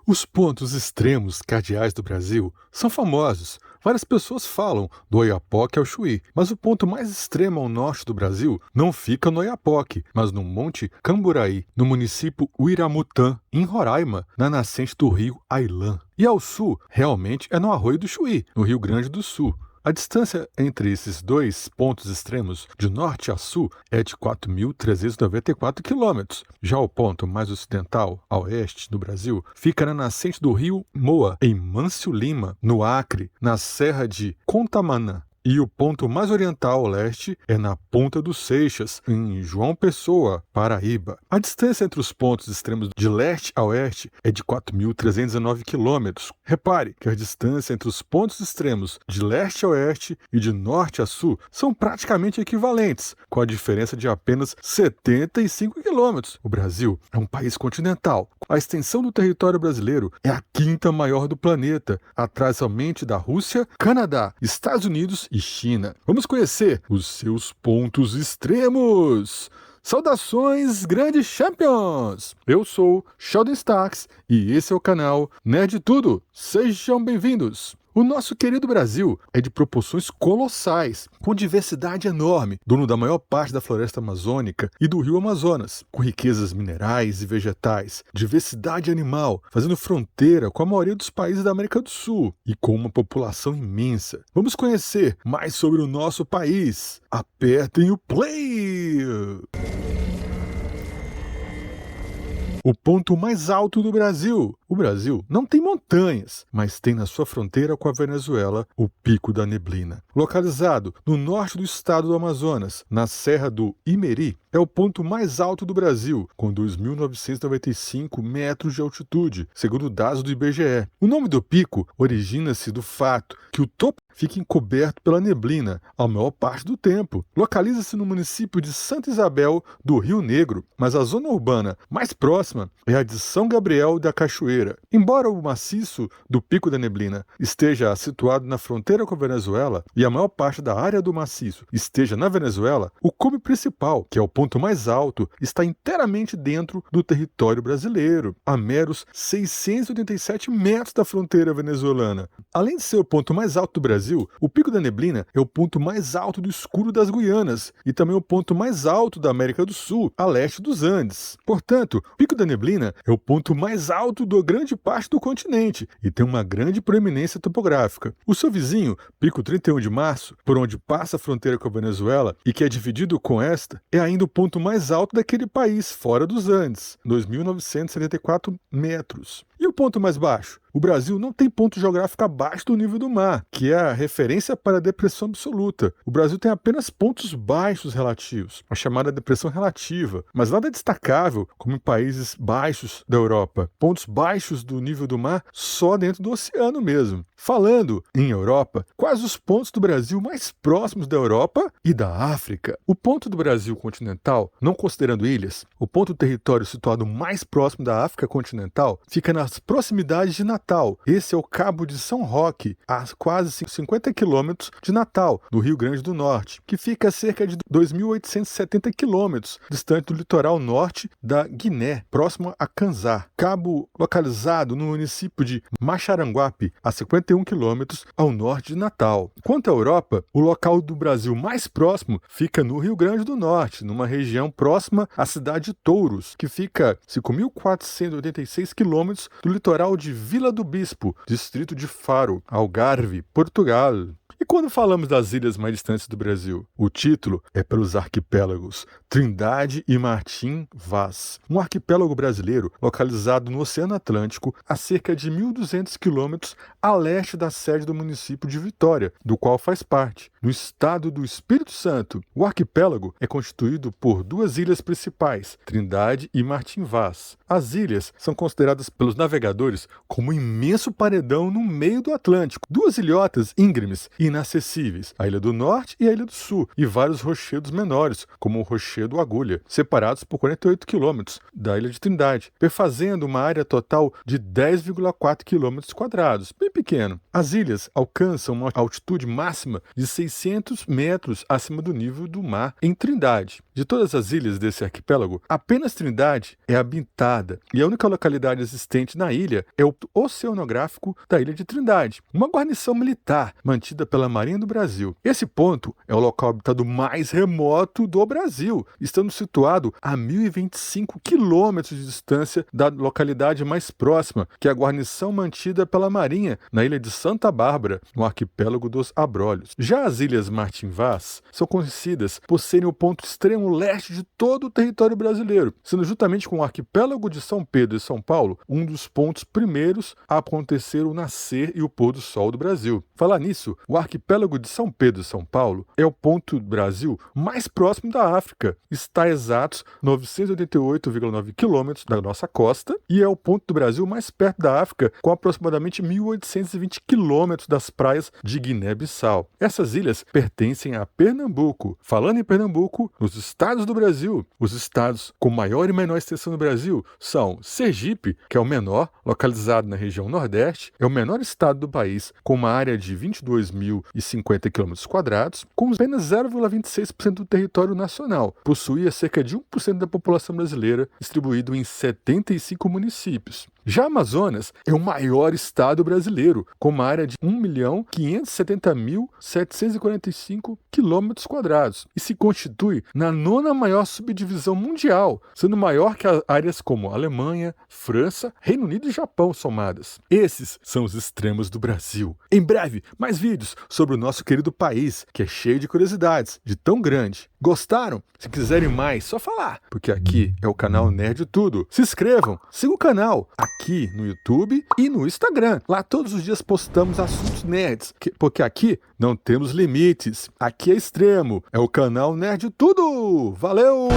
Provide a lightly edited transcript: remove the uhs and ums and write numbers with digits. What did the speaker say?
Os pontos extremos cardeais do Brasil são famosos. Várias pessoas falam do Oiapoque ao Chuí, mas o ponto mais extremo ao norte do Brasil não fica no Oiapoque, mas no Monte Camburaí, no município Uiramutã, em Roraima, na nascente do rio Ailã. E ao sul, realmente é no Arroio do Chuí, no Rio Grande do Sul. A distância entre esses dois pontos extremos, de norte a sul, é de 4.394 quilômetros. Já o ponto mais ocidental, a oeste do Brasil, fica na nascente do rio Moa, em Mâncio Lima, no Acre, na Serra de Contamana. E o ponto mais oriental ao leste é na Ponta dos Seixas, em João Pessoa, Paraíba. A distância entre os pontos extremos de leste a oeste é de 4.319 quilômetros. Repare que a distância entre os pontos extremos de leste a oeste e de norte a sul são praticamente equivalentes, com a diferença de apenas 75 quilômetros. O Brasil é um país continental. A extensão do território brasileiro é a quinta maior do planeta, atrás somente da Rússia, Canadá, Estados Unidos e China. Vamos conhecer os seus pontos extremos. Saudações, grandes champions! Eu sou Sheldon Starks e esse é o canal Nerd Tudo. Sejam bem-vindos! O nosso querido Brasil é de proporções colossais, com diversidade enorme, dono da maior parte da floresta amazônica e do rio Amazonas, com riquezas minerais e vegetais, diversidade animal, fazendo fronteira com a maioria dos países da América do Sul e com uma população imensa. Vamos conhecer mais sobre o nosso país. Apertem o play! O ponto mais alto do Brasil. O Brasil não tem montanhas, mas tem na sua fronteira com a Venezuela o Pico da Neblina. Localizado no norte do estado do Amazonas, na Serra do Imeri, é o ponto mais alto do Brasil, com 2.995 metros de altitude, segundo dados do IBGE. O nome do pico origina-se do fato que o topo fica encoberto pela neblina a maior parte do tempo. Localiza-se no município de Santa Isabel do Rio Negro, mas a zona urbana mais próxima é a de São Gabriel da Cachoeira. Embora o maciço do Pico da Neblina esteja situado na fronteira com a Venezuela e a maior parte da área do maciço esteja na Venezuela, o cume principal, que é o ponto mais alto, está inteiramente dentro do território brasileiro, a meros 687 metros da fronteira venezuelana. Além de ser o ponto mais alto do Brasil, o Pico da Neblina é o ponto mais alto do escuro das Guianas e também o ponto mais alto da América do Sul, a leste dos Andes. Portanto, o Pico da Neblina é o ponto mais alto do grande parte do continente e tem uma grande proeminência topográfica. O seu vizinho, Pico 31 de Março, por onde passa a fronteira com a Venezuela e que é dividido com esta, é ainda o ponto mais alto daquele país, fora dos Andes, 2.974 metros. E o ponto mais baixo? O Brasil não tem ponto geográfico abaixo do nível do mar, que é a referência para a depressão absoluta. O Brasil tem apenas pontos baixos relativos, a chamada depressão relativa, mas nada destacável como em países baixos da Europa. Pontos baixos do nível do mar só dentro do oceano mesmo. Falando em Europa, quais os pontos do Brasil mais próximos da Europa e da África? O ponto do Brasil continental, não considerando ilhas, o ponto do território situado mais próximo da África continental, fica nas proximidades de Natal. Esse é o Cabo de São Roque, a quase 50 quilômetros de Natal, no Rio Grande do Norte, que fica a cerca de 2.870 quilômetros distante do litoral norte da Guiné, próximo a Canzar. Cabo localizado no município de Maxaranguape, a 51 quilômetros ao norte de Natal. Quanto à Europa, o local do Brasil mais próximo fica no Rio Grande do Norte, numa região próxima à cidade de Touros, que fica 5.486 quilômetros do litoral de Vila do Bispo, distrito de Faro, Algarve, Portugal. E quando falamos das ilhas mais distantes do Brasil, o título é pelos arquipélagos Trindade e Martim Vaz, um arquipélago brasileiro localizado no Oceano Atlântico a cerca de 1.200 quilômetros a leste da sede do município de Vitória, do qual faz parte, no estado do Espírito Santo. O arquipélago é constituído por duas ilhas principais, Trindade e Martim Vaz. As ilhas são consideradas pelos navegadores como um imenso paredão no meio do Atlântico, duas ilhotas íngremes e inacessíveis, a Ilha do Norte e a Ilha do Sul, e vários rochedos menores, como o Rochedo Agulha, separados por 48 quilômetros da Ilha de Trindade, perfazendo uma área total de 10,4 quilômetros quadrados, bem pequeno. As ilhas alcançam uma altitude máxima de 600 metros acima do nível do mar em Trindade. De todas as ilhas desse arquipélago, apenas Trindade é habitada e a única localidade existente na ilha é o oceanográfico da Ilha de Trindade, uma guarnição militar mantida pela Marinha do Brasil. Esse ponto é o local habitado mais remoto do Brasil, estando situado a 1.025 quilômetros de distância da localidade mais próxima, que é a guarnição mantida pela Marinha na ilha de Santa Bárbara, no arquipélago dos Abrolhos. Já as Ilhas Martim Vaz são conhecidas por serem o ponto extremo leste de todo o território brasileiro, sendo juntamente com o arquipélago de São Pedro e São Paulo um dos pontos primeiros a acontecer o nascer e o pôr do sol do Brasil. Falar nisso, o arquipélago de São Pedro e São Paulo é o ponto do Brasil mais próximo da África. Está a exatos 988,9 quilômetros da nossa costa e é o ponto do Brasil mais perto da África, com aproximadamente 1.820 quilômetros das praias de Guiné-Bissau. Essas ilhas pertencem a Pernambuco. Falando em Pernambuco, nos estados do Brasil, os estados com maior e menor extensão no Brasil são Sergipe, que é o menor, localizado na região Nordeste, é o menor estado do país, com uma área de 22.050 km², com apenas 0,26% do território nacional. Possuía cerca de 1% da população brasileira, distribuído em 75 municípios. Já Amazonas é o maior estado brasileiro, com uma área de 1.570.745 km² e se constitui na 9ª maior subdivisão mundial, sendo maior que áreas como Alemanha, França, Reino Unido e Japão somadas. Esses são os extremos do Brasil. Em breve, mais vídeos sobre o nosso querido país, que é cheio de curiosidades, de tão grande. Gostaram? Se quiserem mais, só falar, porque aqui é o canal Nerd Tudo. Se inscrevam, siga o canal aqui no YouTube e no Instagram. Lá todos os dias postamos assuntos nerds, porque aqui não temos limites. Aqui é extremo, é o canal Nerd Tudo. Valeu!